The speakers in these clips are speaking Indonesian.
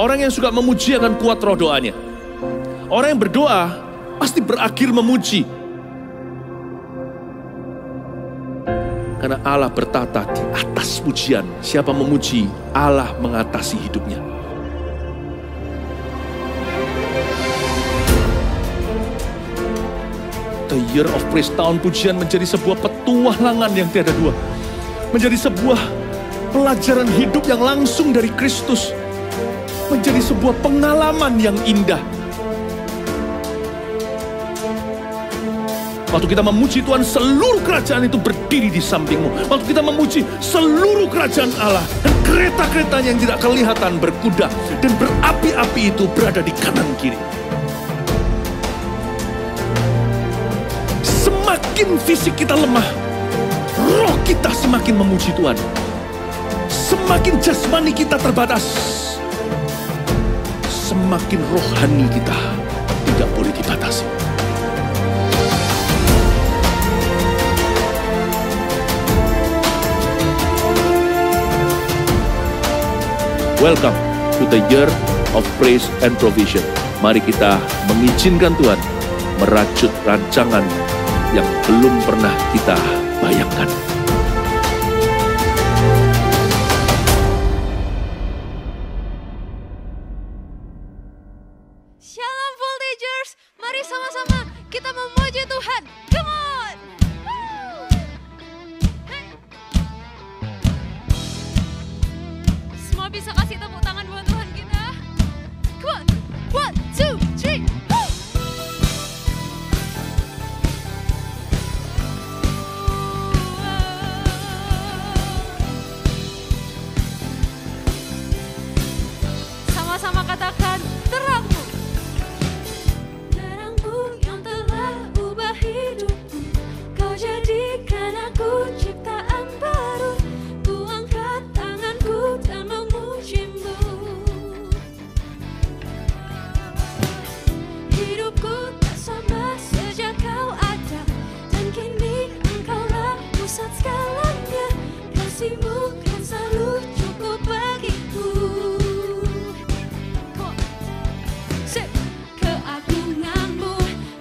Orang yang suka memuji akan kuat roh doanya. Orang yang berdoa pasti berakhir memuji. Karena Allah bertata di atas pujian. Siapa memuji, Allah mengatasi hidupnya. The Year of Praise, tahun pujian menjadi sebuah petualangan yang tiada dua. Menjadi sebuah pelajaran hidup yang langsung dari Kristus. Menjadi sebuah pengalaman yang indah. Waktu kita memuji Tuhan, seluruh kerajaan itu berdiri di sampingmu. Waktu kita memuji, seluruh kerajaan Allah dan kereta-keretanya yang tidak kelihatan berkuda dan berapi-api itu berada di kanan kiri. Semakin fisik kita lemah, roh kita semakin memuji Tuhan. Semakin jasmani kita terbatas, semakin rohani kita tidak boleh dibatasi. Welcome to the Year of Praise and Provision. Mari kita mengizinkan Tuhan merajut rancangan yang belum pernah kita bayangkan. Shalom Voltagers, mari sama-sama kita memuji Tuhan. Come on! Semua bisa kasih tepuk tangan buat Tuhan kita. Come on, 1, 2, 3. Sama-sama katakan, terangmu. Terangmu yang telah ubah hidupku. Kau jadikan aku ciptaan baru. Ku angkat tanganku dan memujimu. Hidupku tak sama sejak kau ada. Dan kini engkaulah pusat segalanya. Kasihmu kan selalu cukup bagiku. Keagunganmu,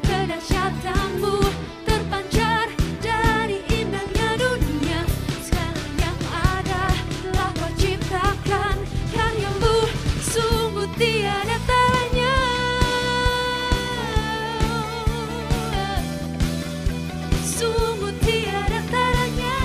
kedahsyatanmu terpancar dari indahnya dunia. Segala yang ada telah kau ciptakan, karyamu sungguh tiada tanya. Sungguh tiada tanya.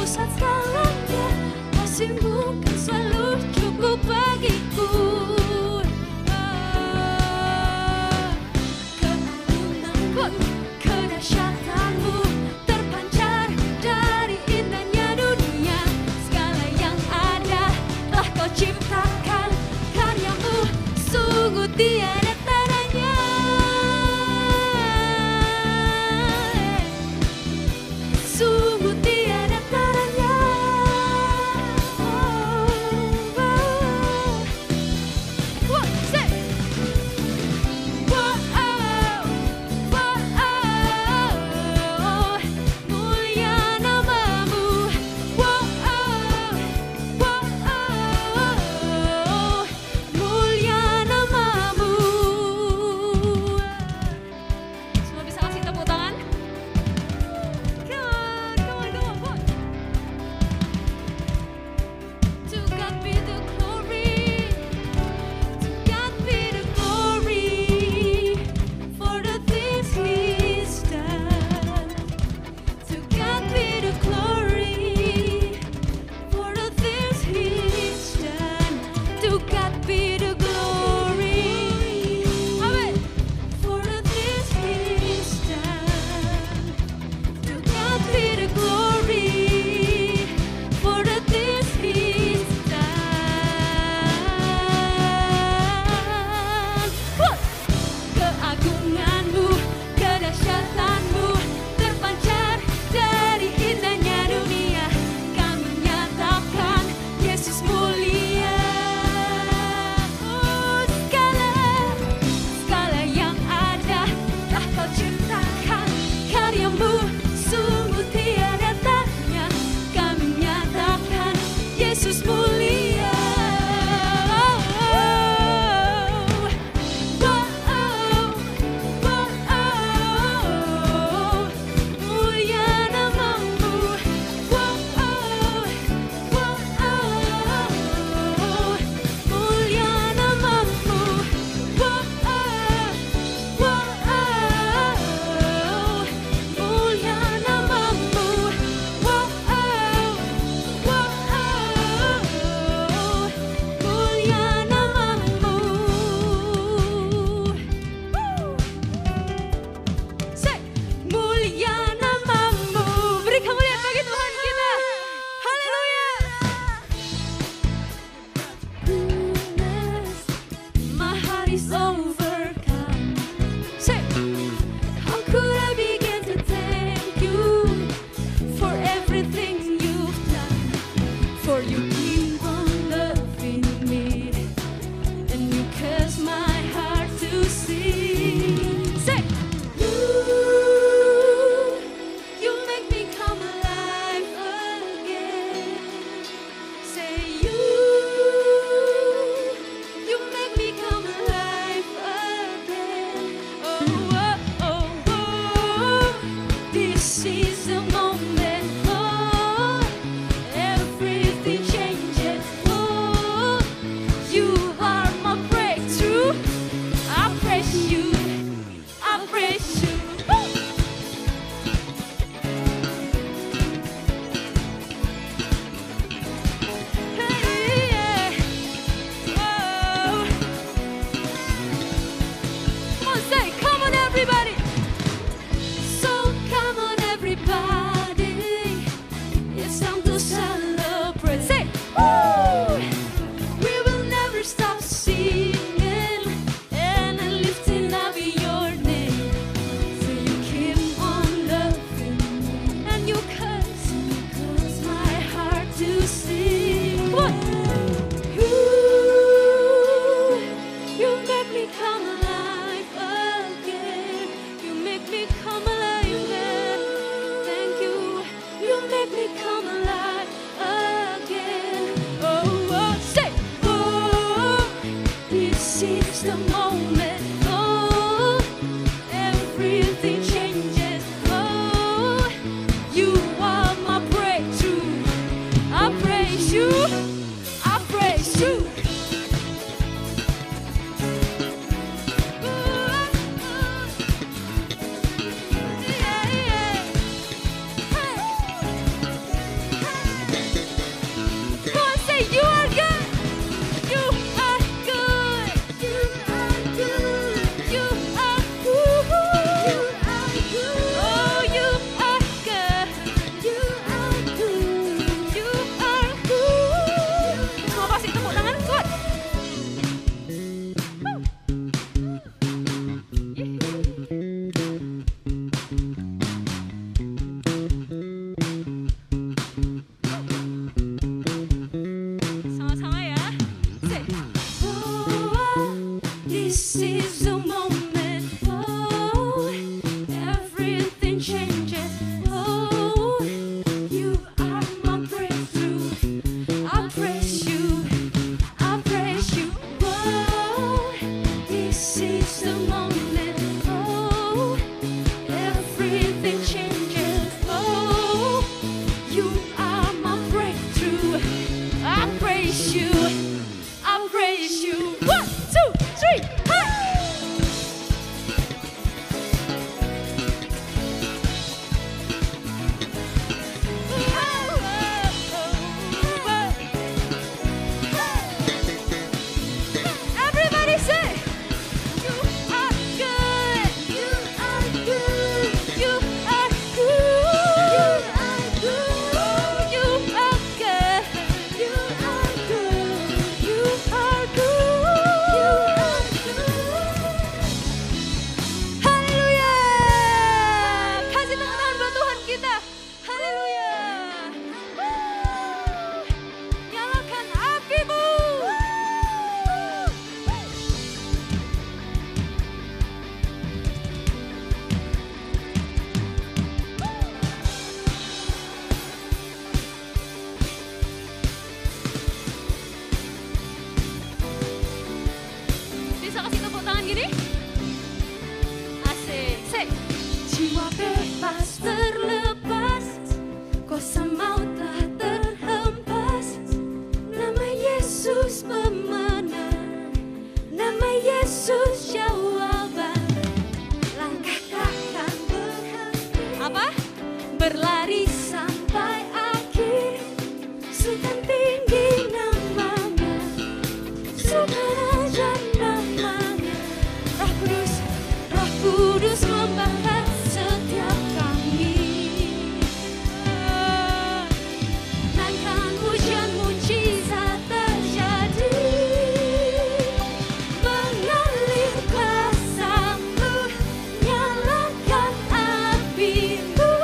Pusat This is the moment. Oh, everything changes. Oh, you are my breakthrough. I praise you. I praise you. Woo! Hey, yeah. Oh. Come on, say, come on, everybody. So come on, everybody. It's time to celebrate. Say, woo! We will never stop singing and lifting up your name. So you keep on loving me and you cause my heart to sing. Come on. You make me come alive again. You make me come alive again. Thank you. You make me come alive again. Oh, oh, say, oh, this is the moment. Oh, everything changes. Oh, you are my breakthrough. I praise you. I praise you. Yeah, yeah. Come on, say, you are good. You are good. You are good. You are good. You are good. Oh, you are good. You are good. You are good. Semua kasih tepuk tangan, kuat. Sama-sama ya. Say, oh, this is the moment. Oh, everything changes. Oh, you are my breakthrough. I praise you. I praise you. Oh, this is the moment. Oh, everything changes. Oh, you are my breakthrough. I praise you. I praise you. 1, 2, 3, hey! Everybody say, you are good. You are good. You are good. You are good. You are good. You are good. You are good. Haleluya. Kasih tepuk tangan buat Tuhan kita. Haleluya. Nyalakan apimu. Bisa kasih tepuk tangan gini? Asik. Say, jiwa bebas terlepas, kuasa maut telah terhempas. Nama Yesus pemenang, nama Yesus jawaban. Langkah takkan berhenti. Apa? Berlari sampai akhir. Sultan tinggi namanya, Sultan aja namanya. Roh Kudus membakar setiap kami. Naikkan hujan mujizat terjadi, mengalir kuasa-Mu, nyalakan api-Mu,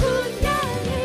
ku nyanyi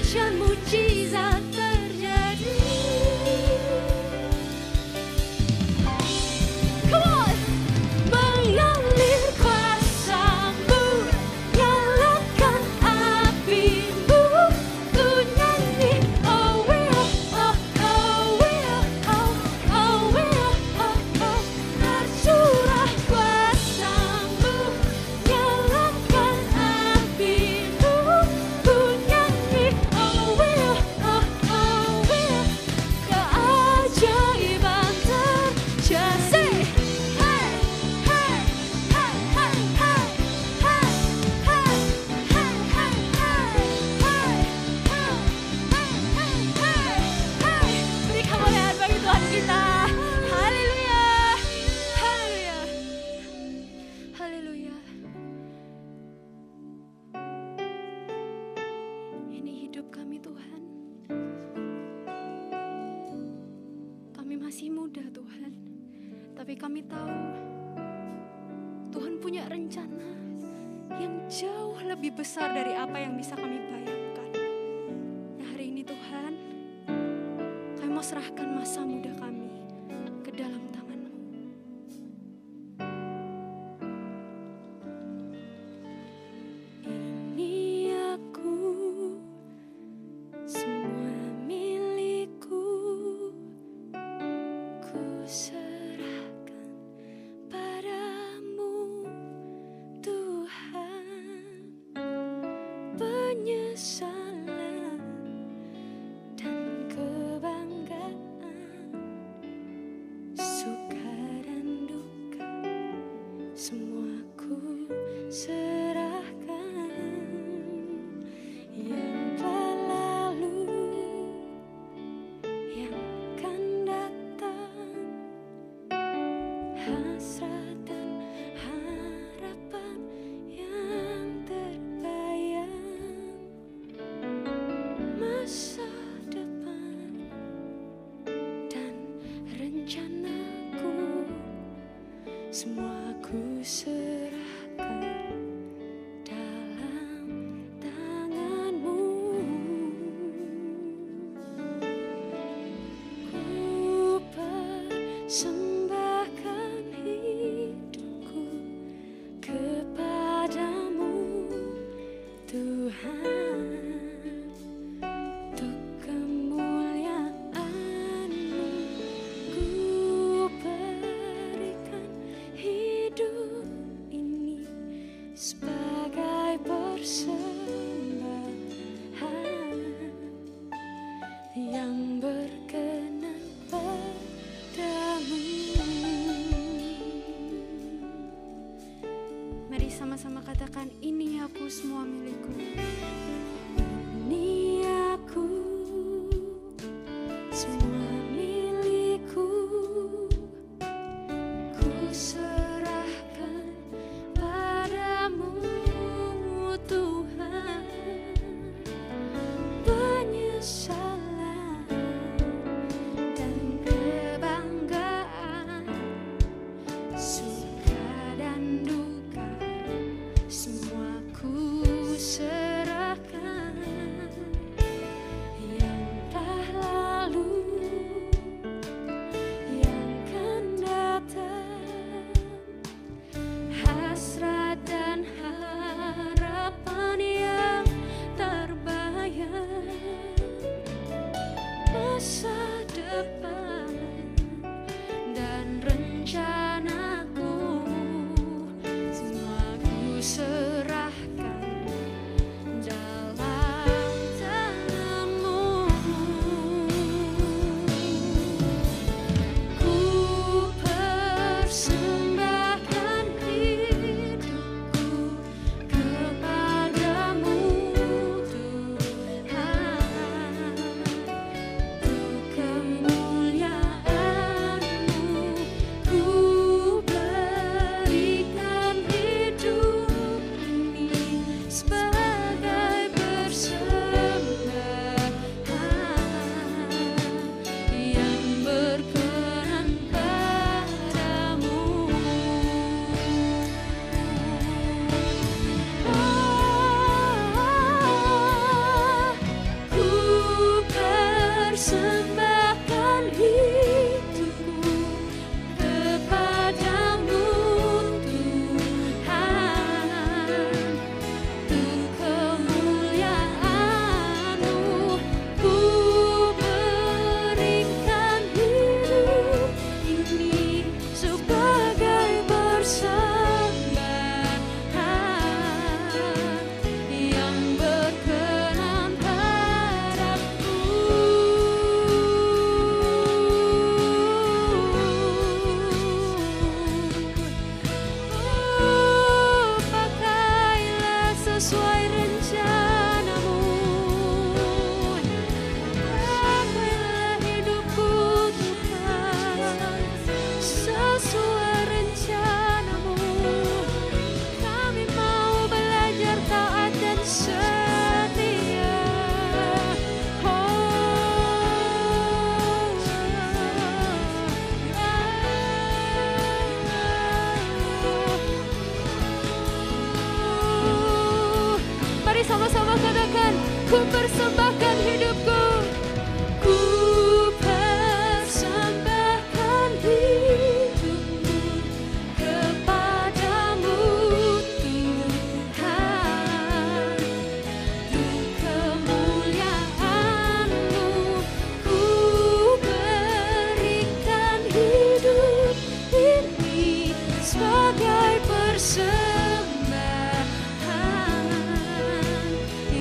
dahsyat mujizat terjadi. Come on, mengalir kuasa-Mu, nyalakan api-Mu, ku nyanyi, oh will, oh will, oh will, oh. Tercurah kuasa-Mu, nyalakan api-Mu, ku nyanyi, oh will, keajaiban terjadi. Hey, hey, hey, hey, hey, hey, hey, hey, hey, hey. Beri kemuliaan bagi Tuhan kita. Haleluya, haleluya, haleluya. Ini hidup kami Tuhan. Kami masih muda Tuhan, tapi kami tahu Tuhan punya rencana yang jauh lebih besar dari apa yang bisa kami bayangkan. Nah, hari ini Tuhan, kami mau serahkan masa muda kami ke dalam tangan-Mu. Ini aku, semua milikku, ku serahkan padamu Tuhan. Penyesalan dan kebanggaan, suka dan duka, semua ku serahkan. Yang telah lalu, yang akan datang, hasrat dan harapan yang terbayang, masa depan dan rencanaku, semua ku serahkan dalam tangan-Mu. Ku persembahkan hidupku kepadamu Tuhan, untuk kemuliaan-Mu. Ku berikan hidup ini sebagai persembahan yang berkenan padamu. Mari sama-sama katakan, ini aku, semua milikku. Ini aku, semua milikku, ku serahkan padamu Tuhan. Penyesalan dan kebanggaan, suka dan duka, semua ku serahkan. Yang telah lalu, ku persembahkan hidupku. Ku persembahkan hidupku kepadamu Tuhan. Untuk kemuliaan-Mu ku berikan hidup ini sebagai persembahan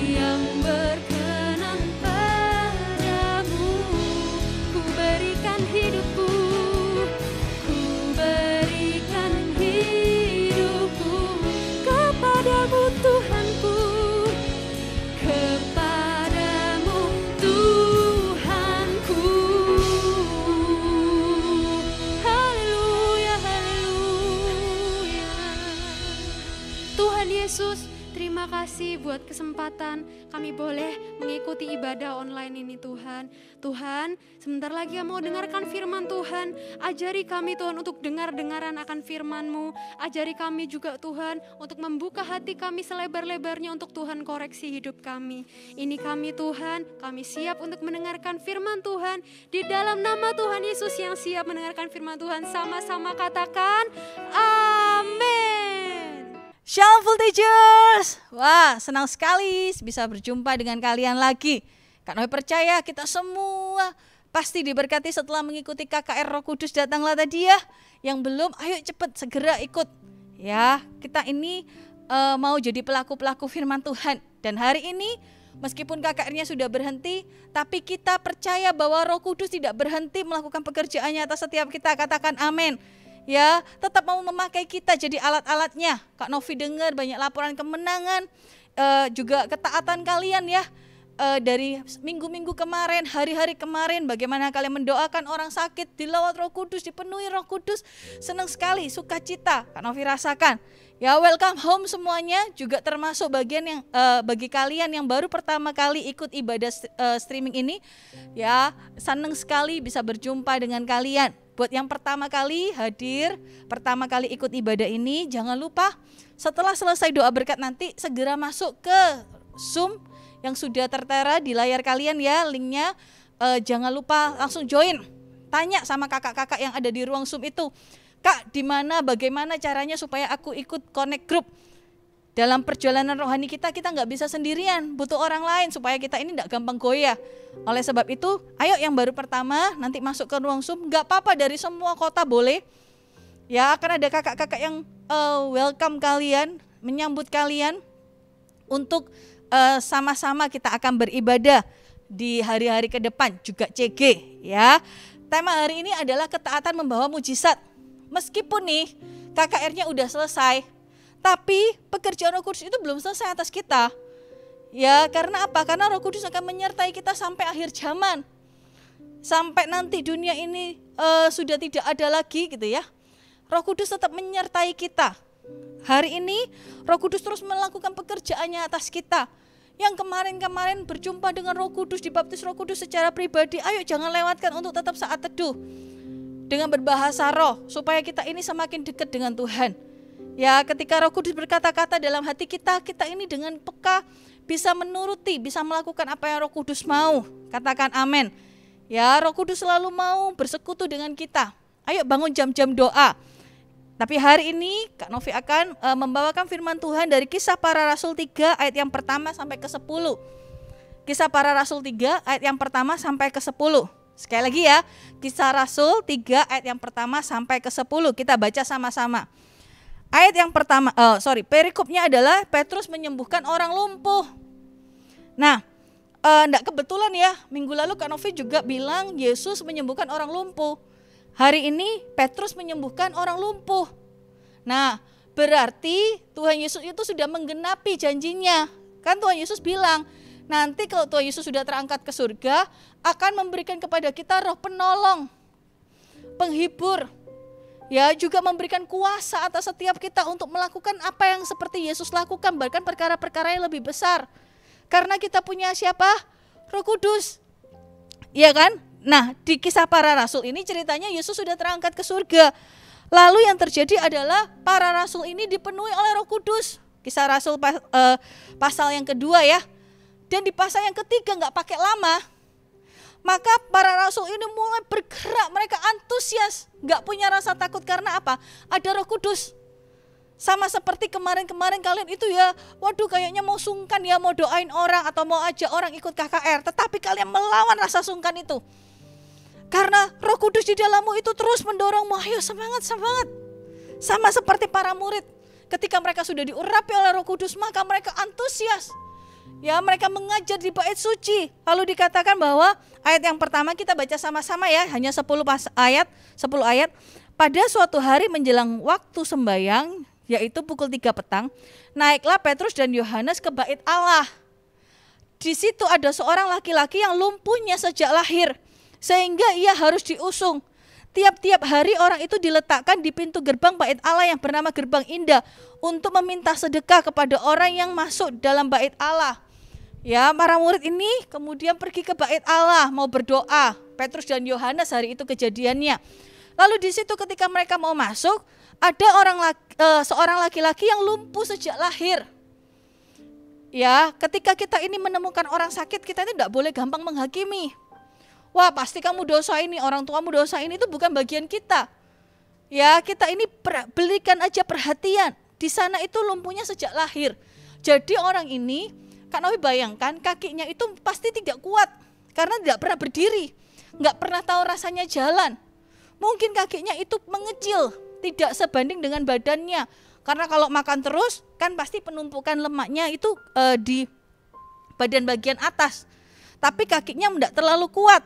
yang berkenan padamu. Ku berikan hidupku, ku berikan hidupku kepadamu Tuhanku, kepadamu Tuhanku. Haleluya, haleluya. Tuhan Yesus, terima kasih buat kesempatan kami boleh mengikuti ibadah online ini Tuhan. Tuhan, sebentar lagi kami mau dengarkan firman Tuhan. Ajari kami Tuhan untuk dengar-dengaran akan firman-Mu. Ajari kami juga Tuhan untuk membuka hati kami selebar-lebarnya untuk Tuhan koreksi hidup kami. Ini kami Tuhan, kami siap untuk mendengarkan firman Tuhan. Di dalam nama Tuhan Yesus yang siap mendengarkan firman Tuhan, sama-sama katakan amin. Shalom Full Teachers. Wah, senang sekali bisa berjumpa dengan kalian lagi. Kak Novi percaya kita semua pasti diberkati setelah mengikuti KKR Roh Kudus Datanglah tadi ya. Yang belum, ayo cepet segera ikut. Ya, kita ini mau jadi pelaku-pelaku firman Tuhan. Dan hari ini meskipun KKR-nya sudah berhenti, tapi kita percaya bahwa Roh Kudus tidak berhenti melakukan pekerjaannya atas setiap kita. Katakan amin. Ya, tetap mau memakai kita jadi alat-alatnya. Kak Novi dengar banyak laporan kemenangan, juga ketaatan kalian ya. Dari minggu-minggu kemarin, hari-hari kemarin, bagaimana kalian mendoakan orang sakit, dilawat Roh Kudus, dipenuhi Roh Kudus. Senang sekali, sukacita Kak Novi rasakan. Ya, welcome home semuanya, juga termasuk bagian yang bagi kalian yang baru pertama kali ikut ibadah streaming ini. Ya, senang sekali bisa berjumpa dengan kalian. Buat yang pertama kali hadir, pertama kali ikut ibadah ini, jangan lupa setelah selesai doa berkat nanti segera masuk ke Zoom yang sudah tertera di layar kalian ya, linknya. Jangan lupa langsung join. Tanya sama kakak-kakak yang ada di ruang Zoom itu, Kak, di mana, bagaimana caranya supaya aku ikut connect group. Dalam perjalanan rohani kita nggak bisa sendirian, butuh orang lain supaya kita ini nggak gampang goyah. Oleh sebab itu, ayo yang baru pertama nanti masuk ke ruang Zoom, nggak apa-apa dari semua kota boleh. Ya, akan ada kakak-kakak yang welcome kalian, menyambut kalian untuk sama-sama kita akan beribadah di hari-hari ke depan, juga CG ya. Tema hari ini adalah ketaatan membawa mujizat. Meskipun nih KKR-nya udah selesai, tapi pekerjaan Roh Kudus itu belum selesai atas kita. Ya, karena apa? Karena Roh Kudus akan menyertai kita sampai akhir zaman. Sampai nanti dunia ini sudah tidak ada lagi gitu ya. Roh Kudus tetap menyertai kita. Hari ini Roh Kudus terus melakukan pekerjaannya atas kita. Yang kemarin-kemarin berjumpa dengan Roh Kudus, dibaptis Roh Kudus secara pribadi, ayo jangan lewatkan untuk tetap saat teduh dengan berbahasa roh supaya kita ini semakin dekat dengan Tuhan. Ya, ketika Roh Kudus berkata-kata dalam hati kita, kita ini dengan peka bisa menuruti, bisa melakukan apa yang Roh Kudus mau. Katakan amin. Ya, Roh Kudus selalu mau bersekutu dengan kita. Ayo bangun jam-jam doa. Tapi hari ini Kak Novi akan membawakan firman Tuhan dari Kisah Para Rasul 3 ayat yang pertama sampai ke 10. Kisah Para Rasul 3 ayat yang pertama sampai ke 10. Sekali lagi ya, Kisah Rasul 3 ayat yang pertama sampai ke 10. Kita baca sama-sama. Ayat yang pertama, perikopnya adalah Petrus menyembuhkan orang lumpuh. Nah, enggak kebetulan ya, minggu lalu Kak Novi juga bilang Yesus menyembuhkan orang lumpuh. Hari ini Petrus menyembuhkan orang lumpuh. Nah, berarti Tuhan Yesus itu sudah menggenapi janjinya. Kan Tuhan Yesus bilang, nanti kalau Tuhan Yesus sudah terangkat ke surga, akan memberikan kepada kita roh penolong, penghibur. Ya, juga memberikan kuasa atas setiap kita untuk melakukan apa yang seperti Yesus lakukan, bahkan perkara-perkara yang lebih besar. Karena kita punya siapa? Roh Kudus. Iya kan? Nah, di Kisah Para Rasul ini ceritanya Yesus sudah terangkat ke surga. Lalu yang terjadi adalah para rasul ini dipenuhi oleh Roh Kudus. Kisah Rasul pasal yang kedua ya. Dan di pasal yang ketiga nggak pakai lama, maka para rasul ini mulai bergerak, mereka antusias, nggak punya rasa takut karena apa? Ada Roh Kudus. Sama seperti kemarin-kemarin kalian itu ya, waduh kayaknya mau sungkan ya, mau doain orang atau mau ajak orang ikut KKR, tetapi kalian melawan rasa sungkan itu. Karena Roh Kudus di dalammu itu terus mendorongmu, ayo semangat, semangat. Sama seperti para murid, ketika mereka sudah diurapi oleh Roh Kudus, maka mereka antusias. Ya, mereka mengajar di bait suci. Lalu dikatakan bahwa ayat yang pertama kita baca sama-sama ya, hanya 10 ayat. Pada suatu hari menjelang waktu sembahyang, yaitu pukul 3 petang, naiklah Petrus dan Yohanes ke bait Allah. Di situ ada seorang laki-laki yang lumpuhnya sejak lahir, sehingga ia harus diusung. Tiap-tiap hari orang itu diletakkan di pintu gerbang bait Allah yang bernama Gerbang Indah untuk meminta sedekah kepada orang yang masuk dalam bait Allah. Ya, para murid ini kemudian pergi ke bait Allah mau berdoa. Petrus dan Yohanes hari itu kejadiannya. Lalu di situ ketika mereka mau masuk, ada seorang laki-laki yang lumpuh sejak lahir. Ya, ketika kita ini menemukan orang sakit, kita ini tidak boleh gampang menghakimi. Wah, pasti kamu dosa ini, orang tuamu dosa ini, itu bukan bagian kita. Ya, kita ini berikan aja perhatian. Di sana itu lumpuhnya sejak lahir. Jadi orang ini, Kak Novi bayangkan kakinya itu pasti tidak kuat karena tidak pernah berdiri, nggak pernah tahu rasanya jalan. Mungkin kakinya itu mengecil, tidak sebanding dengan badannya. Karena kalau makan terus kan pasti penumpukan lemaknya itu di bagian atas. Tapi kakinya tidak terlalu kuat,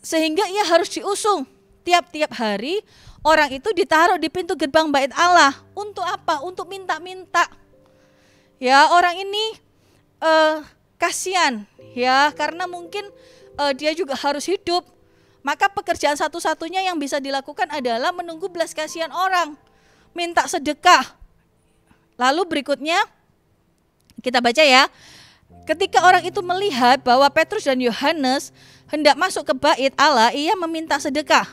sehingga ia harus diusung. Tiap-tiap hari orang itu ditaruh di pintu gerbang bait Allah. Untuk apa? Untuk minta-minta. Ya, orang ini kasihan ya, karena mungkin dia juga harus hidup. Maka pekerjaan satu-satunya yang bisa dilakukan adalah menunggu belas kasihan orang, minta sedekah. Lalu berikutnya kita baca ya. Ketika orang itu melihat bahwa Petrus dan Yohanes hendak masuk ke bait Allah, ia meminta sedekah.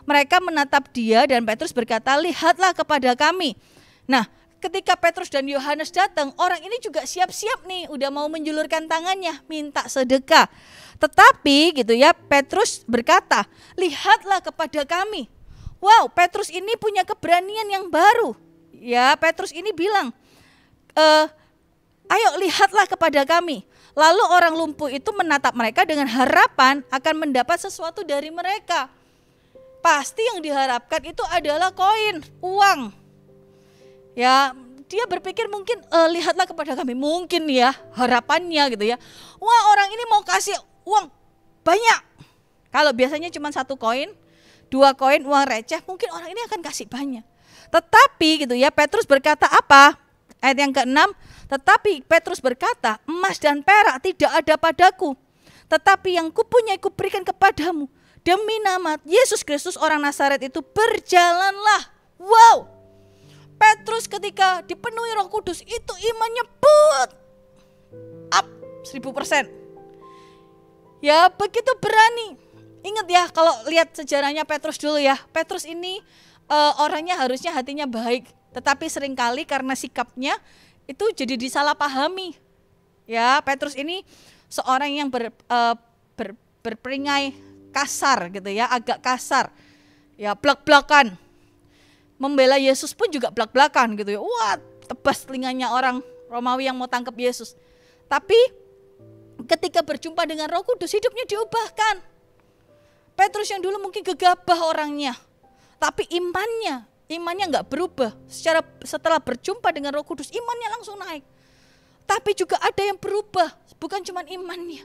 Mereka menatap dia dan Petrus berkata, "Lihatlah kepada kami." Nah, ketika Petrus dan Yohanes datang, orang ini juga siap-siap nih, udah mau menjulurkan tangannya, minta sedekah. Tetapi gitu ya, Petrus berkata, "Lihatlah kepada kami." Wow, Petrus ini punya keberanian yang baru. Ya, Petrus ini bilang, "Ayo lihatlah kepada kami." Lalu orang lumpuh itu menatap mereka dengan harapan akan mendapat sesuatu dari mereka. Pasti yang diharapkan itu adalah koin, uang. Ya, dia berpikir mungkin lihatlah kepada kami, mungkin ya harapannya gitu ya. Wah, orang ini mau kasih uang banyak. Kalau biasanya cuma 1 koin, 2 koin uang receh, mungkin orang ini akan kasih banyak. Tetapi gitu ya, Petrus berkata apa? Ayat yang ke-6, tetapi Petrus berkata, "Emas dan perak tidak ada padaku, tetapi yang kupunyai kuberikan kepadamu. Demi nama Yesus Kristus orang Nazaret itu berjalanlah." Wow, Petrus ketika dipenuhi Roh Kudus itu imannya up 1000%. Ya, begitu berani. Ingat ya, kalau lihat sejarahnya Petrus dulu ya. Petrus ini orangnya harusnya hatinya baik, tetapi seringkali karena sikapnya itu jadi disalahpahami. Ya, Petrus ini seorang yang berperingai kasar gitu ya, agak kasar. Ya, blak-blakan. Membela Yesus pun juga blak-blakan gitu ya. Wah, tebas telinganya orang Romawi yang mau tangkap Yesus. Tapi ketika berjumpa dengan Roh Kudus, hidupnya diubahkan. Petrus yang dulu mungkin gegabah orangnya, tapi imannya nggak berubah. Setelah berjumpa dengan Roh Kudus, imannya langsung naik. Tapi juga ada yang berubah, bukan cuma imannya,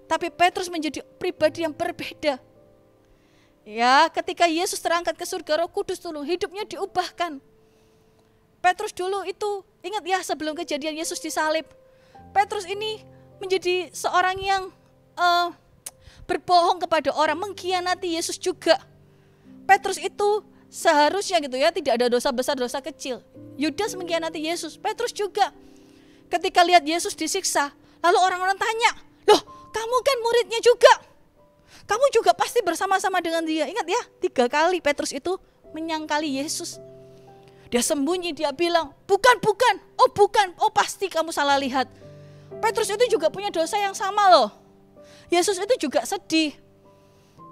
tapi Petrus menjadi pribadi yang berbeda. Ya, ketika Yesus terangkat ke surga, Roh Kudus dulu hidupnya diubahkan. Petrus dulu itu, ingat ya, sebelum kejadian Yesus disalib, Petrus ini menjadi seorang yang berbohong kepada orang, mengkhianati Yesus juga. Petrus itu seharusnya gitu ya, tidak ada dosa besar, dosa kecil. Yudas mengkhianati Yesus, Petrus juga. Ketika lihat Yesus disiksa, lalu orang-orang tanya, "Loh, kamu kan muridnya juga. Kamu juga pasti bersama-sama dengan dia." Ingat ya, 3 kali Petrus itu menyangkali Yesus. Dia sembunyi, dia bilang, bukan, oh bukan, oh pasti kamu salah lihat. Petrus itu juga punya dosa yang sama loh. Yesus itu juga sedih.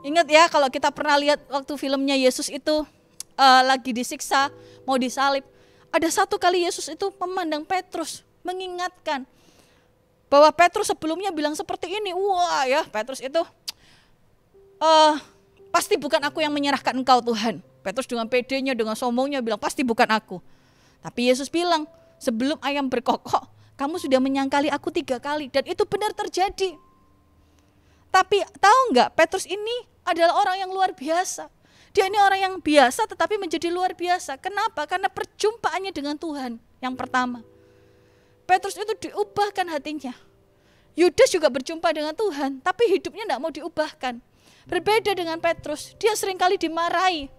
Ingat ya kalau kita pernah lihat waktu filmnya Yesus itu lagi disiksa, mau disalib. Ada satu kali Yesus itu memandang Petrus, mengingatkan bahwa Petrus sebelumnya bilang seperti ini. Wah ya, Petrus itu pasti bukan aku yang menyerahkan engkau Tuhan. Petrus dengan pedenya, dengan sombongnya bilang pasti bukan aku. Tapi Yesus bilang, sebelum ayam berkokok, kamu sudah menyangkali aku 3 kali. Dan itu benar terjadi. Tapi tahu nggak, Petrus ini adalah orang yang luar biasa. Dia ini orang yang biasa tetapi menjadi luar biasa. Kenapa? Karena perjumpaannya dengan Tuhan yang pertama. Petrus itu diubahkan hatinya. Yudas juga berjumpa dengan Tuhan, tapi hidupnya tidak mau diubahkan. Berbeda dengan Petrus, dia seringkali dimarahi.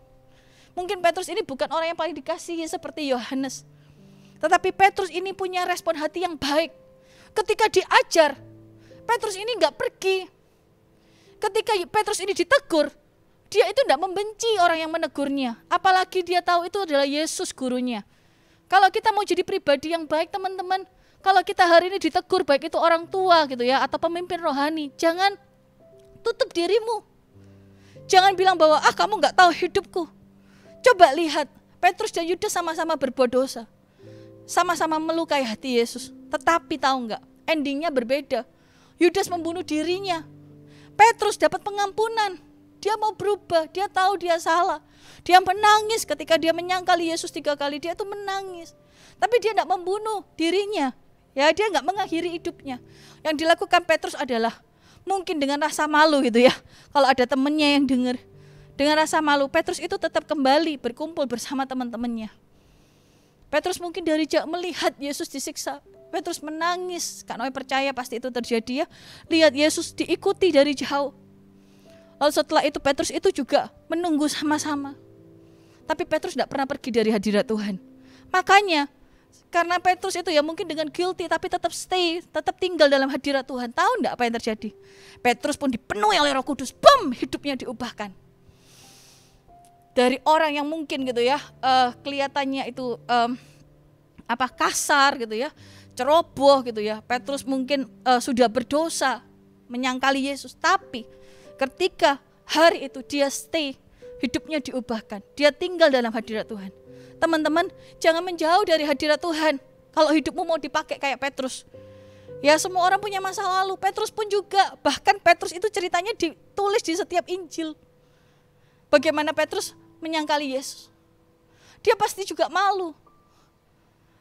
Mungkin Petrus ini bukan orang yang paling dikasihi seperti Yohanes. Tetapi Petrus ini punya respon hati yang baik. Ketika diajar, Petrus ini nggak pergi. Ketika Petrus ini ditegur, dia itu tidak membenci orang yang menegurnya. Apalagi dia tahu itu adalah Yesus gurunya. Kalau kita mau jadi pribadi yang baik teman-teman, kalau kita hari ini ditegur baik itu orang tua gitu ya, atau pemimpin rohani, jangan tutup dirimu. Jangan bilang bahwa kamu nggak tahu hidupku. Coba lihat, Petrus dan Yudas sama-sama berbuat dosa. Sama-sama melukai hati Yesus. Tetapi tahu nggak, endingnya berbeda. Yudas membunuh dirinya. Petrus dapat pengampunan. Dia mau berubah, dia tahu dia salah. Dia menangis ketika dia menyangkali Yesus 3 kali, dia itu menangis. Tapi dia tidak membunuh dirinya. Ya, dia nggak mengakhiri hidupnya. Yang dilakukan Petrus adalah mungkin dengan rasa malu gitu ya. Kalau ada temannya yang dengar, dengan rasa malu, Petrus itu tetap kembali berkumpul bersama teman-temannya. Petrus mungkin dari jauh melihat Yesus disiksa. Petrus menangis, karena percaya pasti itu terjadi ya. Lihat Yesus diikuti dari jauh. Lalu setelah itu Petrus itu juga menunggu sama-sama. Tapi Petrus tidak pernah pergi dari hadirat Tuhan. Makanya karena Petrus itu ya mungkin dengan guilty tapi tetap stay, tetap tinggal dalam hadirat Tuhan. Tahu enggak apa yang terjadi? Petrus pun dipenuhi oleh Roh Kudus. Bam, hidupnya diubahkan. Dari orang yang mungkin gitu ya, kelihatannya itu kasar gitu ya, ceroboh gitu ya. Petrus mungkin sudah berdosa, menyangkali Yesus, tapi ketika hari itu dia stay, hidupnya diubahkan. Dia tinggal dalam hadirat Tuhan. Teman-teman, jangan menjauh dari hadirat Tuhan. Kalau hidupmu mau dipakai kayak Petrus. Ya, semua orang punya masa lalu. Petrus pun juga. Bahkan Petrus itu ceritanya ditulis di setiap Injil. Bagaimana Petrus menyangkali Yesus. Dia pasti juga malu.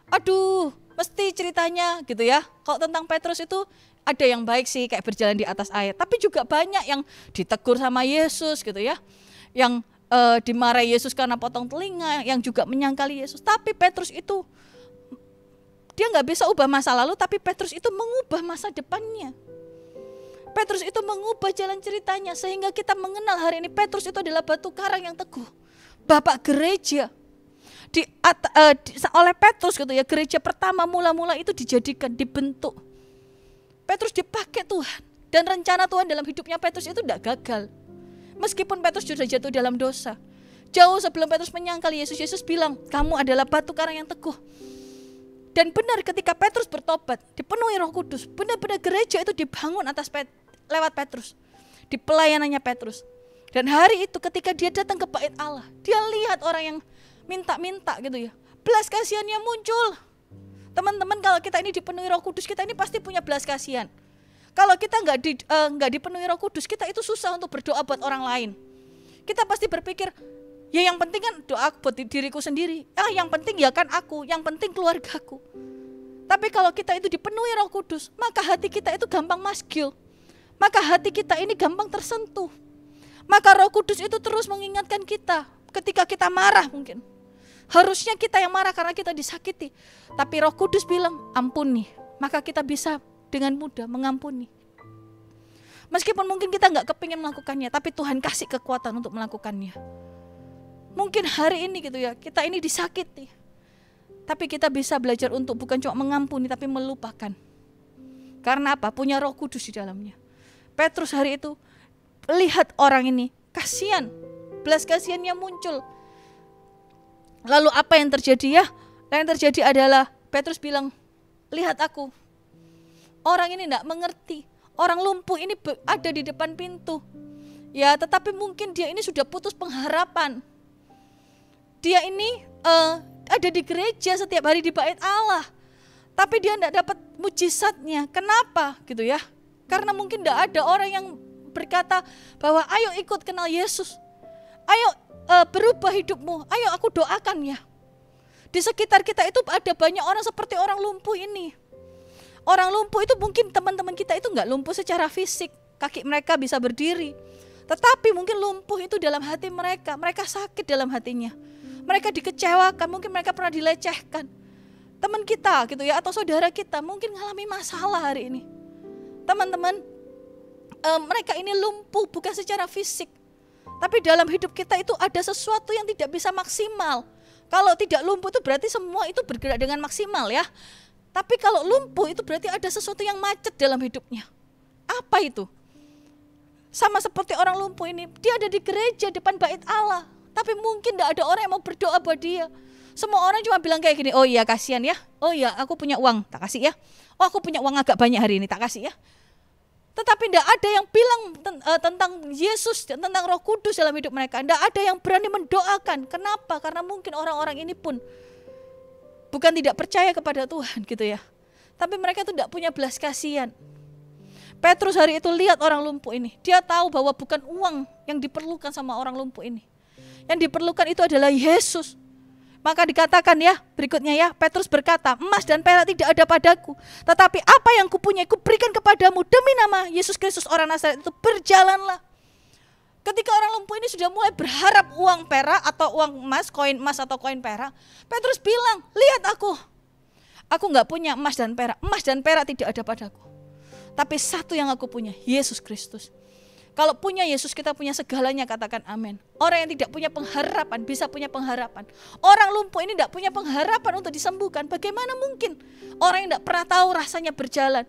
Aduh, mesti ceritanya gitu ya. Kalau tentang Petrus itu ada yang baik sih kayak berjalan di atas air. Tapi juga banyak yang ditegur sama Yesus gitu ya. Yang dimarahi Yesus karena potong telinga, yang juga menyangkali Yesus. Tapi Petrus itu, dia gak bisa ubah masa lalu, tapi Petrus itu mengubah masa depannya. Petrus itu mengubah jalan ceritanya, sehingga kita mengenal hari ini Petrus itu adalah batu karang yang teguh. Bapak gereja. Oleh Petrus gitu ya, gereja pertama mula-mula itu dijadikan, dibentuk. Petrus dipakai Tuhan. Dan rencana Tuhan dalam hidupnya Petrus itu tidak gagal. Meskipun Petrus sudah jatuh dalam dosa. Jauh sebelum Petrus menyangkali Yesus, Yesus bilang, kamu adalah batu karang yang teguh. Dan benar ketika Petrus bertobat, dipenuhi Roh Kudus, benar-benar gereja itu dibangun lewat Petrus. Di pelayanannya Petrus. Dan hari itu ketika dia datang ke bait Allah, dia lihat orang yang minta-minta gitu ya. Belas kasihannya muncul. Teman-teman, kalau kita ini dipenuhi Roh Kudus, kita ini pasti punya belas kasihan. Kalau kita nggak dipenuhi Roh Kudus, kita itu susah untuk berdoa buat orang lain. Kita pasti berpikir, ya yang penting kan doa buat diriku sendiri. Yang penting ya kan aku, yang penting keluargaku. Tapi kalau kita itu dipenuhi Roh Kudus, maka hati kita itu gampang masgil. Maka hati kita ini gampang tersentuh. Maka Roh Kudus itu terus mengingatkan kita ketika kita marah mungkin. Harusnya kita yang marah karena kita disakiti. Tapi Roh Kudus bilang, ampuni. Maka kita bisa dengan mudah mengampuni. Meskipun mungkin kita gak kepingin melakukannya, tapi Tuhan kasih kekuatan untuk melakukannya. Mungkin hari ini gitu ya, kita ini disakiti. Tapi kita bisa belajar untuk bukan cuma mengampuni, tapi melupakan. Karena apa? Punya Roh Kudus di dalamnya. Petrus hari itu lihat orang ini, kasihan. Belas kasihannya muncul. Lalu apa yang terjadi ya? Yang terjadi adalah Petrus bilang, lihat aku. Orang ini tidak mengerti. Orang lumpuh ini ada di depan pintu. Ya, tetapi mungkin dia ini sudah putus pengharapan. Dia ini ada di gereja setiap hari di bait Allah, tapi dia tidak dapat mujizatnya. Kenapa gitu ya? Karena mungkin tidak ada orang yang berkata bahwa ayo ikut kenal Yesus, ayo berubah hidupmu, ayo aku doakan ya. Di sekitar kita itu ada banyak orang seperti orang lumpuh ini. Orang lumpuh itu mungkin teman-teman kita itu nggak lumpuh secara fisik, kaki mereka bisa berdiri, tetapi mungkin lumpuh itu dalam hati mereka. Mereka sakit dalam hatinya, mereka dikecewakan, mungkin mereka pernah dilecehkan. Teman kita gitu ya, atau saudara kita mungkin mengalami masalah hari ini. Teman-teman, mereka ini lumpuh bukan secara fisik, tapi dalam hidup kita itu ada sesuatu yang tidak bisa maksimal. Kalau tidak lumpuh itu berarti semua itu bergerak dengan maksimal ya. Tapi kalau lumpuh itu berarti ada sesuatu yang macet dalam hidupnya. Apa itu? Sama seperti orang lumpuh ini, dia ada di gereja depan bait Allah, tapi mungkin tidak ada orang yang mau berdoa buat dia. Semua orang cuma bilang kayak gini, oh iya kasihan ya, oh iya aku punya uang, tak kasih ya. Oh aku punya uang agak banyak hari ini, tak kasih ya. Tetapi tidak ada yang bilang tentang Yesus dan tentang Roh Kudus dalam hidup mereka. Tidak ada yang berani mendoakan. Kenapa? Karena mungkin orang-orang ini pun bukan tidak percaya kepada Tuhan gitu ya, tapi mereka itu tidak punya belas kasihan. Petrus hari itu lihat orang lumpuh ini. Dia tahu bahwa bukan uang yang diperlukan sama orang lumpuh ini. Yang diperlukan itu adalah Yesus. Maka dikatakan ya, berikutnya ya, Petrus berkata, emas dan perak tidak ada padaku, tetapi apa yang kupunyai kuberikan kepadamu, demi nama Yesus Kristus orang Nazaret itu berjalanlah. Ketika orang lumpuh ini sudah mulai berharap uang perak atau uang emas, koin emas atau koin perak, Petrus bilang, lihat aku nggak punya emas dan perak tidak ada padaku. Tapi satu yang aku punya, Yesus Kristus. Kalau punya Yesus kita punya segalanya, katakan amin. Orang yang tidak punya pengharapan bisa punya pengharapan. Orang lumpuh ini tidak punya pengharapan untuk disembuhkan. Bagaimana mungkin orang yang tidak pernah tahu rasanya berjalan?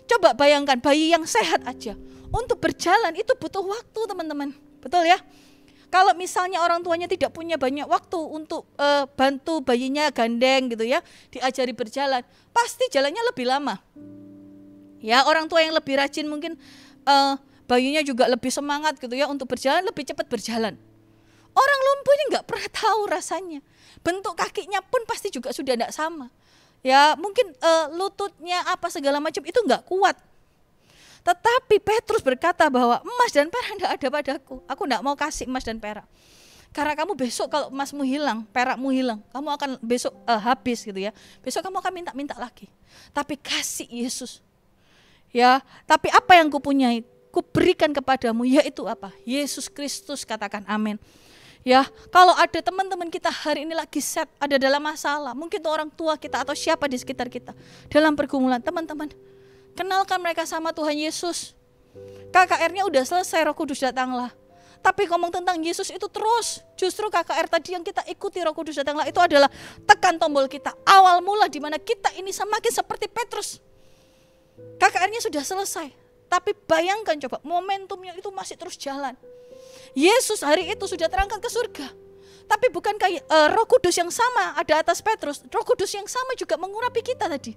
Coba bayangkan bayi yang sehat aja. Untuk berjalan itu butuh waktu teman-teman. Betul ya? Kalau misalnya orang tuanya tidak punya banyak waktu untuk bantu bayinya gandeng gitu ya, diajari berjalan, pasti jalannya lebih lama. Ya, orang tua yang lebih rajin mungkin bayinya juga lebih semangat gitu ya untuk berjalan, lebih cepat berjalan. Orang lumpuh ini nggak pernah tahu rasanya. Bentuk kakinya pun pasti juga sudah tidak sama. Ya mungkin lututnya apa segala macam itu nggak kuat. Tetapi Petrus berkata bahwa emas dan perak tidak ada padaku. Aku tidak mau kasih emas dan perak. Karena kamu besok kalau emasmu hilang, perakmu hilang, kamu akan besok habis gitu ya. Besok kamu akan minta-minta lagi. Tapi kasih Yesus. Ya, tapi apa yang kupunyai, kuberikan kepadamu, yaitu apa? Yesus Kristus, katakan amin. Ya, kalau ada teman-teman kita hari ini lagi set, ada dalam masalah, mungkin itu orang tua kita atau siapa di sekitar kita dalam pergumulan, teman-teman, kenalkan mereka sama Tuhan Yesus. KKR-nya udah selesai, Roh Kudus datanglah. Tapi ngomong tentang Yesus itu terus. Justru KKR tadi yang kita ikuti, Roh Kudus datanglah, itu adalah tekan tombol kita. Awal mula di mana kita ini semakin seperti Petrus. KKR-nya sudah selesai. Tapi bayangkan coba, momentumnya itu masih terus jalan. Yesus hari itu sudah terangkat ke surga. Tapi bukankah Roh Kudus yang sama ada atas Petrus? Roh Kudus yang sama juga mengurapi kita tadi.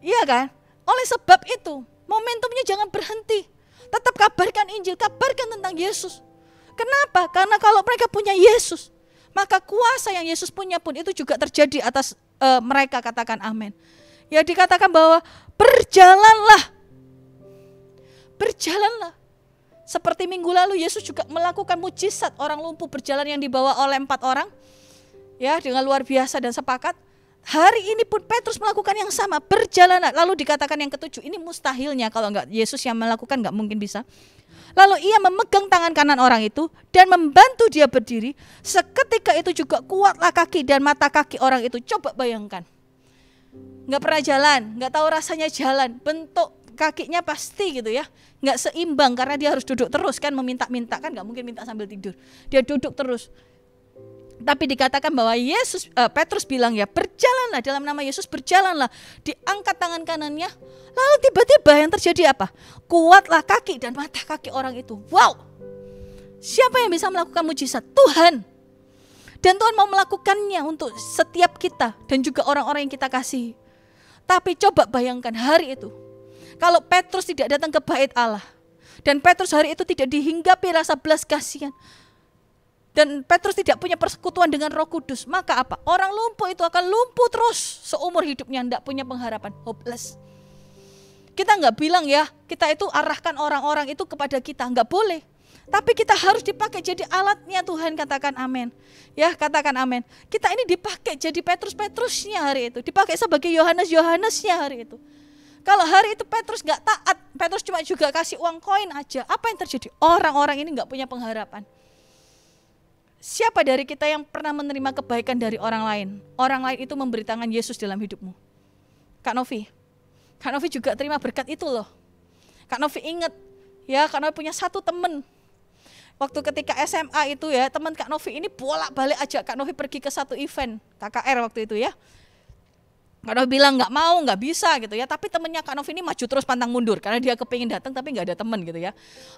Iya kan? Oleh sebab itu, momentumnya jangan berhenti. Tetap kabarkan Injil, kabarkan tentang Yesus. Kenapa? Karena kalau mereka punya Yesus, maka kuasa yang Yesus punya pun itu juga terjadi atas mereka, katakan amin. Ya, dikatakan bahwa berjalanlah. Berjalanlah. Seperti minggu lalu Yesus juga melakukan mujizat, orang lumpuh berjalan yang dibawa oleh 4 orang. Ya, dengan luar biasa dan sepakat. Hari ini pun Petrus melakukan yang sama, berjalanlah. Lalu dikatakan yang ketujuh, ini mustahilnya kalau enggak Yesus yang melakukan, enggak mungkin bisa. Lalu ia memegang tangan kanan orang itu dan membantu dia berdiri. Seketika itu juga kuatlah kaki dan mata kaki orang itu. Coba bayangkan. Enggak pernah jalan, enggak tahu rasanya jalan. Bentuk kakinya pasti gitu ya, enggak seimbang karena dia harus duduk terus kan, meminta-minta kan, enggak mungkin minta sambil tidur. Dia duduk terus. Tapi dikatakan bahwa Petrus bilang ya, berjalanlah dalam nama Yesus, berjalanlah. Diangkat tangan kanannya. Lalu tiba-tiba yang terjadi apa? Kuatlah kaki dan mata kaki orang itu. Wow. Siapa yang bisa melakukan mujizat? Tuhan. Dan Tuhan mau melakukannya untuk setiap kita dan juga orang-orang yang kita kasihi. Tapi coba bayangkan hari itu, kalau Petrus tidak datang ke bait Allah, dan Petrus hari itu tidak dihinggapi rasa belas kasihan, dan Petrus tidak punya persekutuan dengan Roh Kudus, maka apa? Orang lumpuh itu akan lumpuh terus seumur hidupnya, tidak punya pengharapan, hopeless. Kita nggak bilang ya, kita itu arahkan orang-orang itu kepada kita, nggak boleh. Tapi kita harus dipakai jadi alatnya Tuhan, katakan amin. Ya, katakan amin. Kita ini dipakai jadi Petrus-Petrusnya hari itu, dipakai sebagai Yohanes-Yohanesnya hari itu. Kalau hari itu Petrus nggak taat, Petrus cuma juga kasih uang koin aja, apa yang terjadi? Orang-orang ini nggak punya pengharapan. Siapa dari kita yang pernah menerima kebaikan dari orang lain? Orang lain itu memberitakan Yesus dalam hidupmu. Kak Novi juga terima berkat itu loh. Kak Novi ingat, ya Kak Novi punya satu teman. Waktu ketika SMA itu ya, teman Kak Novi ini bolak-balik ajak Kak Novi pergi ke satu event KKR waktu itu ya. Kak Novi bilang nggak mau, nggak bisa gitu ya. Tapi temennya Kak Novi ini maju terus pantang mundur karena dia kepingin datang tapi nggak ada teman gitu ya.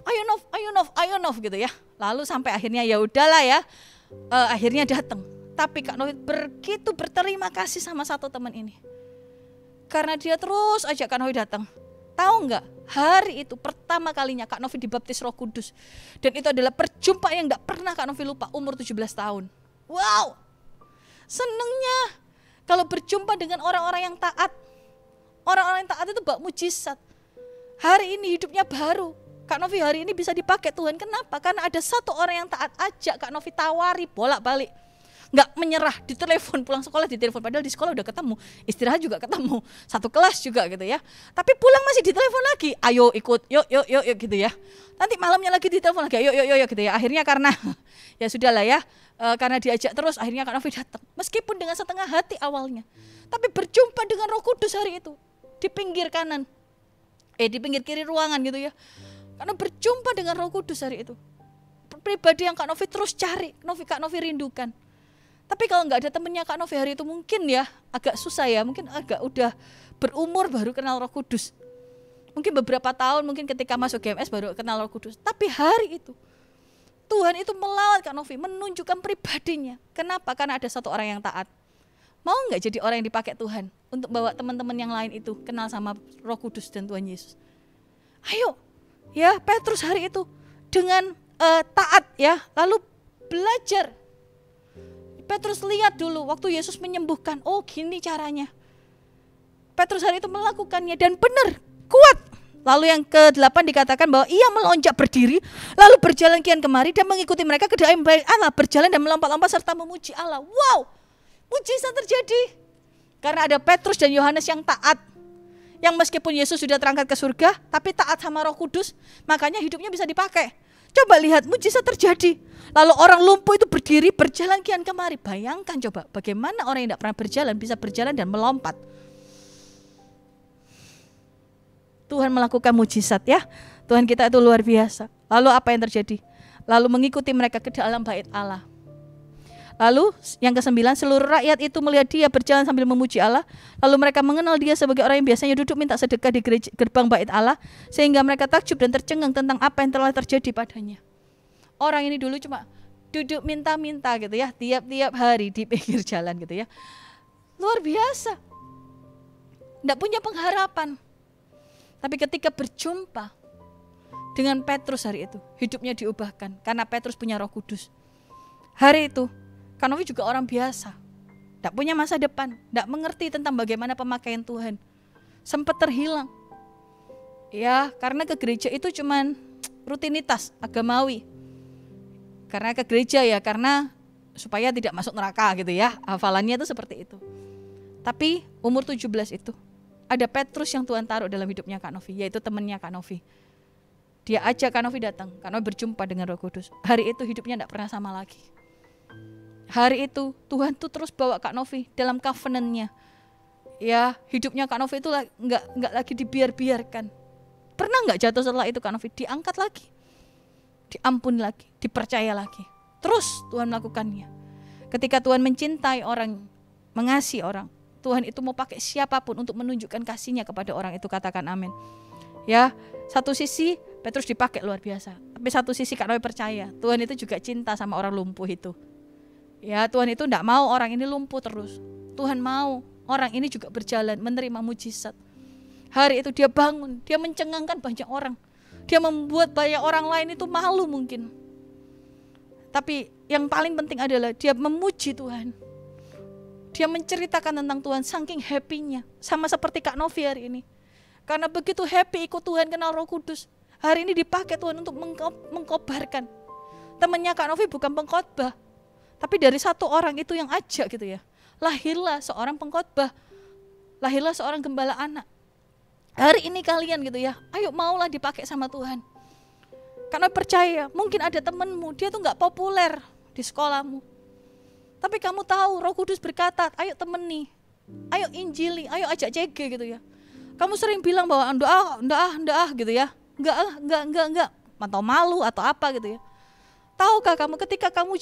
Ayo Nov gitu ya. Lalu sampai akhirnya ya udahlah ya, akhirnya datang. Tapi Kak Novi begitu berterima kasih sama satu teman ini. Karena dia terus ajak Kak Novi datang. Tahu nggak? Hari itu pertama kalinya Kak Novi dibaptis Roh Kudus. Dan itu adalah perjumpaan yang nggak pernah Kak Novi lupa, umur 17 tahun. Wow, senengnya kalau berjumpa dengan orang-orang yang taat. Orang-orang yang taat itu bak mujizat. Hari ini hidupnya baru. Kak Novi hari ini bisa dipakai Tuhan. Kenapa? Karena ada satu orang yang taat, ajak Kak Novi tawari bolak-balik. Nggak menyerah, ditelepon pulang sekolah, ditelepon padahal di sekolah udah ketemu, istirahat juga ketemu, satu kelas juga gitu ya. Tapi pulang masih ditelepon lagi, ayo ikut, yuk gitu ya. Nanti malamnya lagi ditelepon lagi, yuk gitu ya. Akhirnya karena ya sudahlah ya, karena diajak terus, akhirnya Kak Novi datang. Meskipun dengan setengah hati awalnya, tapi berjumpa dengan Roh Kudus hari itu di pinggir kanan, di pinggir kiri ruangan gitu ya. Karena berjumpa dengan Roh Kudus hari itu, pribadi yang Kak Novi terus cari, Kak Novi rindukan. Tapi kalau nggak ada temennya Kak Novi hari itu mungkin ya agak susah ya, mungkin agak udah berumur baru kenal Roh Kudus. Mungkin beberapa tahun, mungkin ketika masuk GMS baru kenal Roh Kudus. Tapi hari itu Tuhan itu melawat Kak Novi, menunjukkan pribadinya. Kenapa? Karena ada satu orang yang taat. Mau nggak jadi orang yang dipakai Tuhan untuk bawa teman-teman yang lain itu kenal sama Roh Kudus dan Tuhan Yesus? Ayo, ya Petrus hari itu dengan taat ya, lalu belajar. Petrus lihat dulu waktu Yesus menyembuhkan, oh gini caranya. Petrus hari itu melakukannya dan benar, kuat. Lalu yang ke-8 dikatakan bahwa ia melonjak berdiri, lalu berjalan kian kemari dan mengikuti mereka ke dalam bait Allah, berjalan dan melompat-lompat serta memuji Allah. Wow, mujizat terjadi. Karena ada Petrus dan Yohanes yang taat. Yang meskipun Yesus sudah terangkat ke surga, tapi taat sama Roh Kudus, makanya hidupnya bisa dipakai. Coba lihat, mujizat terjadi. Lalu orang lumpuh itu berdiri, berjalan kian kemari. Bayangkan coba, bagaimana orang yang tidak pernah berjalan bisa berjalan dan melompat. Tuhan melakukan mujizat ya. Tuhan kita itu luar biasa. Lalu apa yang terjadi? Lalu mengikuti mereka ke dalam bait Allah. Lalu yang ke-9, seluruh rakyat itu melihat dia berjalan sambil memuji Allah. Lalu mereka mengenal dia sebagai orang yang biasanya duduk minta sedekah di gerbang bait Allah. Sehingga mereka takjub dan tercengang tentang apa yang telah terjadi padanya. Orang ini dulu cuma duduk minta-minta gitu ya, tiap-tiap hari di pinggir jalan gitu ya. Luar biasa. Tidak punya pengharapan. Tapi ketika berjumpa dengan Petrus hari itu, hidupnya diubahkan. Karena Petrus punya Roh Kudus. Hari itu, Kak Novi juga orang biasa, tidak punya masa depan, tidak mengerti tentang bagaimana pemakaian Tuhan, sempat terhilang. Ya, karena ke gereja itu cuman rutinitas agamawi. Karena ke gereja ya, karena supaya tidak masuk neraka gitu ya, hafalannya itu seperti itu. Tapi umur 17 itu, ada Petrus yang Tuhan taruh dalam hidupnya Kak Novi, yaitu temannya Kak Novi. Dia ajak Kak Novi datang, Kak Novi berjumpa dengan Roh Kudus. Hari itu hidupnya tidak pernah sama lagi. Hari itu Tuhan tuh terus bawa Kak Novi dalam covenant-nya. Ya, hidupnya Kak Novi itu nggak lagi dibiarkan. Pernah nggak jatuh setelah itu Kak Novi? Diangkat lagi, diampuni lagi, dipercaya lagi. Terus Tuhan melakukannya. Ketika Tuhan mencintai orang, mengasihi orang, Tuhan itu mau pakai siapapun untuk menunjukkan kasihnya kepada orang itu, katakan amin. Ya, satu sisi Petrus dipakai luar biasa, tapi satu sisi Kak Novi percaya Tuhan itu juga cinta sama orang lumpuh itu. Ya, Tuhan itu tidak mau orang ini lumpuh terus. Tuhan mau orang ini juga berjalan menerima mujizat. Hari itu dia bangun, dia mencengangkan banyak orang. Dia membuat banyak orang lain itu malu mungkin. Tapi yang paling penting adalah dia memuji Tuhan. Dia menceritakan tentang Tuhan saking happy-nya. Sama seperti Kak Novi hari ini. Karena begitu happy ikut Tuhan, kenal Roh Kudus. Hari ini dipakai Tuhan untuk mengkobarkan. Temannya Kak Novi bukan pengkhotbah, tapi dari satu orang itu yang ajak gitu ya. Lahirlah seorang pengkhotbah. Lahirlah seorang gembala anak. Hari ini kalian gitu ya, ayo maulah dipakai sama Tuhan. Karena percaya, mungkin ada temenmu, dia tuh gak populer di sekolahmu. Tapi kamu tahu Roh Kudus berkata, ayo temeni, ayo injili, ayo ajak CG gitu ya. Kamu sering bilang bahwa enggak gitu ya. Enggak, atau malu atau apa gitu ya. Tahukah kamu ketika kamu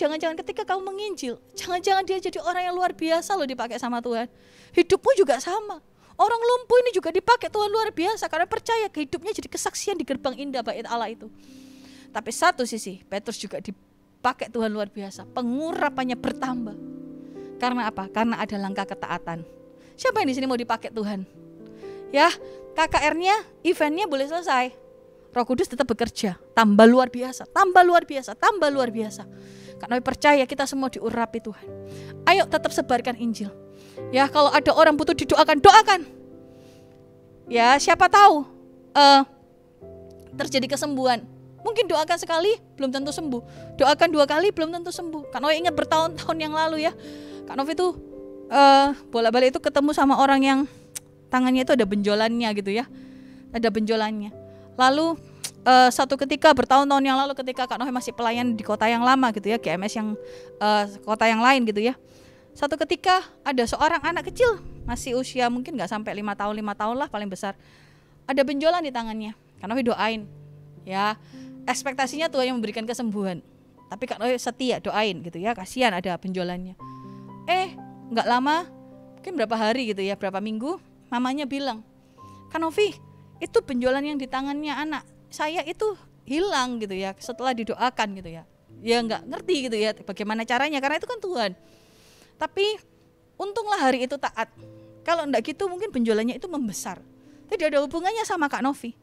menginjil, jangan-jangan dia jadi orang yang luar biasa loh dipakai sama Tuhan. Hidupmu juga sama. Orang lumpuh ini juga dipakai Tuhan luar biasa karena percaya hidupnya jadi kesaksian di gerbang indah bait Allah itu. Tapi satu sisi, Petrus juga dipakai Tuhan luar biasa. Pengurapannya bertambah. Karena apa? Karena ada langkah ketaatan. Siapa yang di sini mau dipakai Tuhan? Ya, KKR-nya, eventnya boleh selesai. Roh Kudus tetap bekerja. Tambah luar biasa, tambah luar biasa, tambah luar biasa. Karena percaya kita semua diurapi Tuhan. Ayo tetap sebarkan Injil. Ya, kalau ada orang butuh didoakan, doakan. Ya, siapa tahu terjadi kesembuhan. Mungkin doakan sekali belum tentu sembuh, doakan 2 kali belum tentu sembuh. Kak Novi ingat bertahun-tahun yang lalu ya, Kak Novi itu bolak-balik itu ketemu sama orang yang tangannya itu ada benjolannya gitu ya, ada benjolannya. Lalu satu ketika bertahun-tahun yang lalu ketika Kak Novi masih pelayan di kota yang lama gitu ya, GMS yang kota yang lain gitu ya. Satu ketika ada seorang anak kecil masih usia mungkin nggak sampai 5 tahun lah paling besar, ada benjolan di tangannya. Kak Novi doain, ya ekspektasinya Tuhan yang memberikan kesembuhan. Tapi Kak Novi setia doain gitu ya, kasihan ada benjolannya. Nggak lama, mungkin berapa hari gitu ya, berapa minggu, mamanya bilang, Kak Novi, itu benjolan yang di tangannya anak saya itu hilang gitu ya, setelah didoakan gitu ya. Ya nggak ngerti gitu ya bagaimana caranya, karena itu kan Tuhan. Tapi untunglah hari itu taat. Kalau enggak gitu mungkin benjolannya itu membesar. Tidak ada hubungannya sama Kak Novi.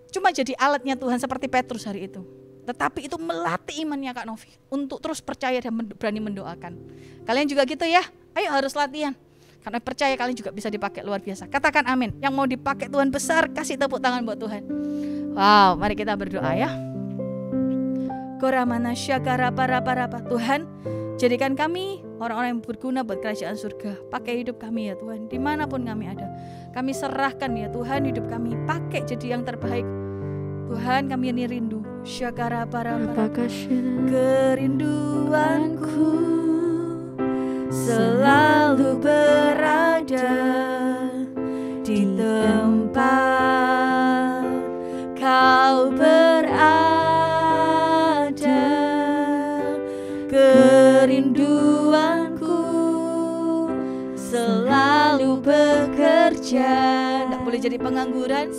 Cuma jadi alatnya Tuhan seperti Petrus hari itu. Tetapi itu melatih imannya Kak Novi untuk terus percaya dan berani mendoakan. Kalian juga gitu ya. Ayo harus latihan. Karena percaya kalian juga bisa dipakai luar biasa. Katakan amin. Yang mau dipakai Tuhan besar, kasih tepuk tangan buat Tuhan. Wow, mari kita berdoa ya. Goramana syakara para Tuhan, jadikan kami orang-orang yang berguna buat kerajaan surga. Pakai hidup kami ya Tuhan, dimanapun kami ada. Kami serahkan ya Tuhan hidup kami, pakai jadi yang terbaik. Tuhan, kami ini rindu. Syakara para kerinduanku selalu berada di tempat Kau berada. Kerinduanku selalu bekerja. Tidak boleh jadi pengangguran.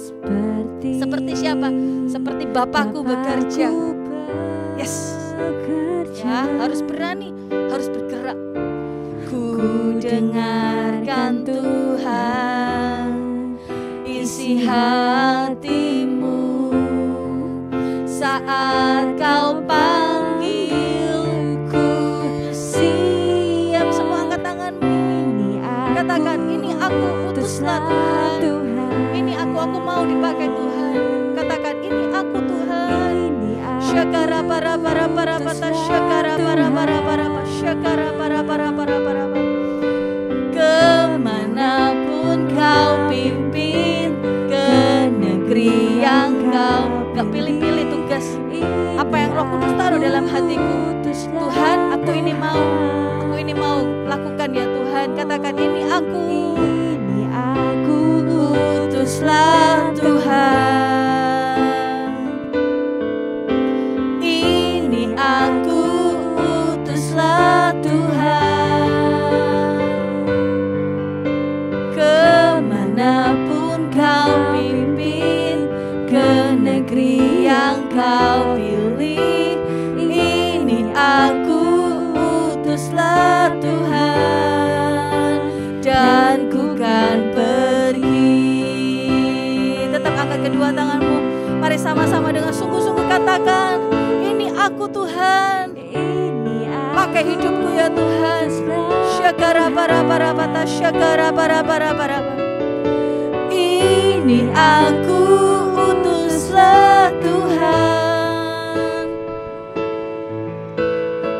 Seperti siapa? Seperti Bapakku bekerja. Yes. Ya, harus berani, harus bergerak. Ku dengarkan Tuhan, isi hatimu saat Kau panggilku. Siap, semua angkat tanganmu. Katakan, ini aku utuslah Tuhan. Ini aku mau dipakai Tuhan. Katakan, ini aku Tuhan. Syakara para pata, syakara para syakara para. Kemanapun Kau pimpin, ke negeri yang Kau gak pilih-pilih tugas. Apa yang Roh Kudus taruh dalam hatiku, Tuhan, aku ini mau lakukan ya Tuhan. Katakan, ini aku utuslah Tuhan. Ini aku utuslah Tuhan. Kemanapun Kau pimpin, ke negeri yang Kau pilih. Ini aku utuslah Tuhan. Dan Mari sama-sama dengan sungguh-sungguh katakan, ini aku Tuhan. Pakai hidupku ya Tuhan. Syakara para bata, syakara para bara. Ini aku, utuslah Tuhan.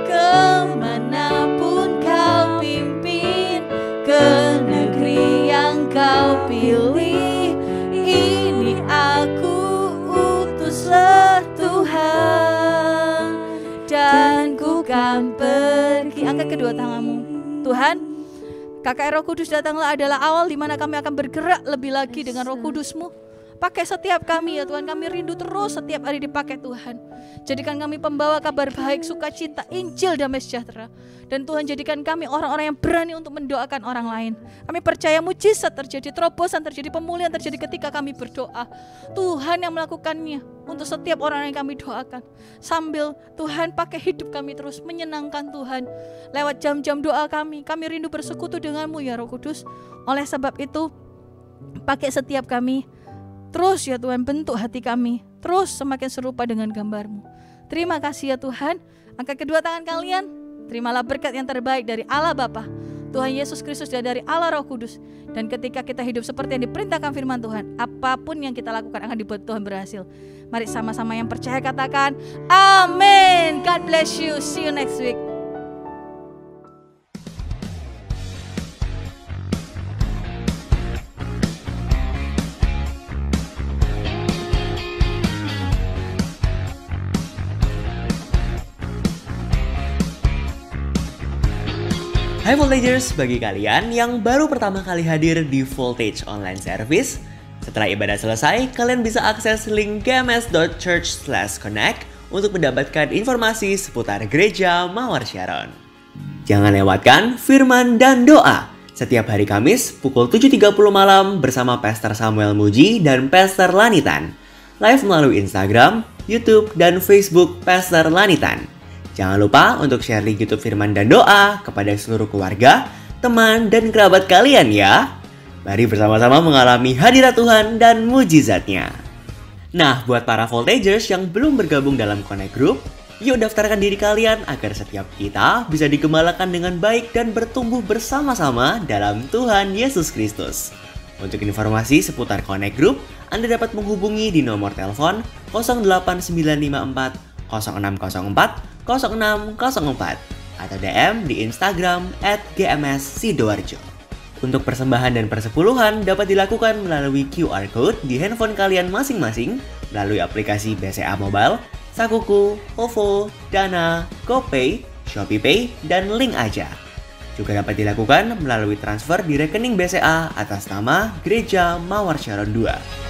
Kemanapun kau pimpin, ke negeri yang kau pilih, ini aku, utuslah Tuhan. Dan ku kan pergi. Angkat kedua tanganmu. Tuhan, KKR Roh Kudus Datanglah adalah awal di mana kami akan bergerak lebih lagi dengan Roh Kudus-Mu. Pakai setiap kami ya Tuhan, kami rindu terus setiap hari dipakai Tuhan. Jadikan kami pembawa kabar baik, sukacita, Injil, damai sejahtera. Dan Tuhan jadikan kami orang-orang yang berani untuk mendoakan orang lain. Kami percaya mujizat terjadi, terobosan terjadi, pemulihan terjadi ketika kami berdoa. Tuhan yang melakukannya untuk setiap orang yang kami doakan. Sambil Tuhan pakai hidup kami terus menyenangkan Tuhan. Lewat jam-jam doa kami rindu bersekutu denganmu ya Roh Kudus. Oleh sebab itu, pakai setiap kami. Terus ya Tuhan, bentuk hati kami terus semakin serupa dengan gambar-Mu. Terima kasih ya Tuhan. Angkat kedua tangan kalian. Terimalah berkat yang terbaik dari Allah Bapa, Tuhan Yesus Kristus, dan dari Allah Roh Kudus. Dan ketika kita hidup seperti yang diperintahkan firman Tuhan, apapun yang kita lakukan akan dibuat Tuhan berhasil. Mari sama-sama yang percaya katakan amin. God bless you. See you next week. Hai Voltagers, bagi kalian yang baru pertama kali hadir di Voltage Online Service, setelah ibadah selesai, kalian bisa akses link gms.church/connect untuk mendapatkan informasi seputar gereja Mawar Sharon. Jangan lewatkan firman dan doa setiap hari Kamis pukul 7.30 malam bersama Pastor Samuel Muji dan Pastor Lanitan, live melalui Instagram, YouTube, dan Facebook Pastor Lanitan. Jangan lupa untuk share link YouTube Firman dan Doa kepada seluruh keluarga, teman, dan kerabat kalian ya. Mari bersama-sama mengalami hadirat Tuhan dan mujizatnya. Nah, buat para Voltagers yang belum bergabung dalam Connect Group, yuk daftarkan diri kalian agar setiap kita bisa digembalakan dengan baik dan bertumbuh bersama-sama dalam Tuhan Yesus Kristus. Untuk informasi seputar Connect Group, Anda dapat menghubungi di nomor telepon 08954 0604 0604 atau DM di Instagram @gmssidoarjo. Untuk persembahan dan persepuluhan dapat dilakukan melalui QR Code di handphone kalian masing-masing melalui aplikasi BCA Mobile, Sakuku, OVO, Dana, GoPay, ShopeePay, dan Link Aja. Juga dapat dilakukan melalui transfer di rekening BCA atas nama Gereja Mawar Sharon 2.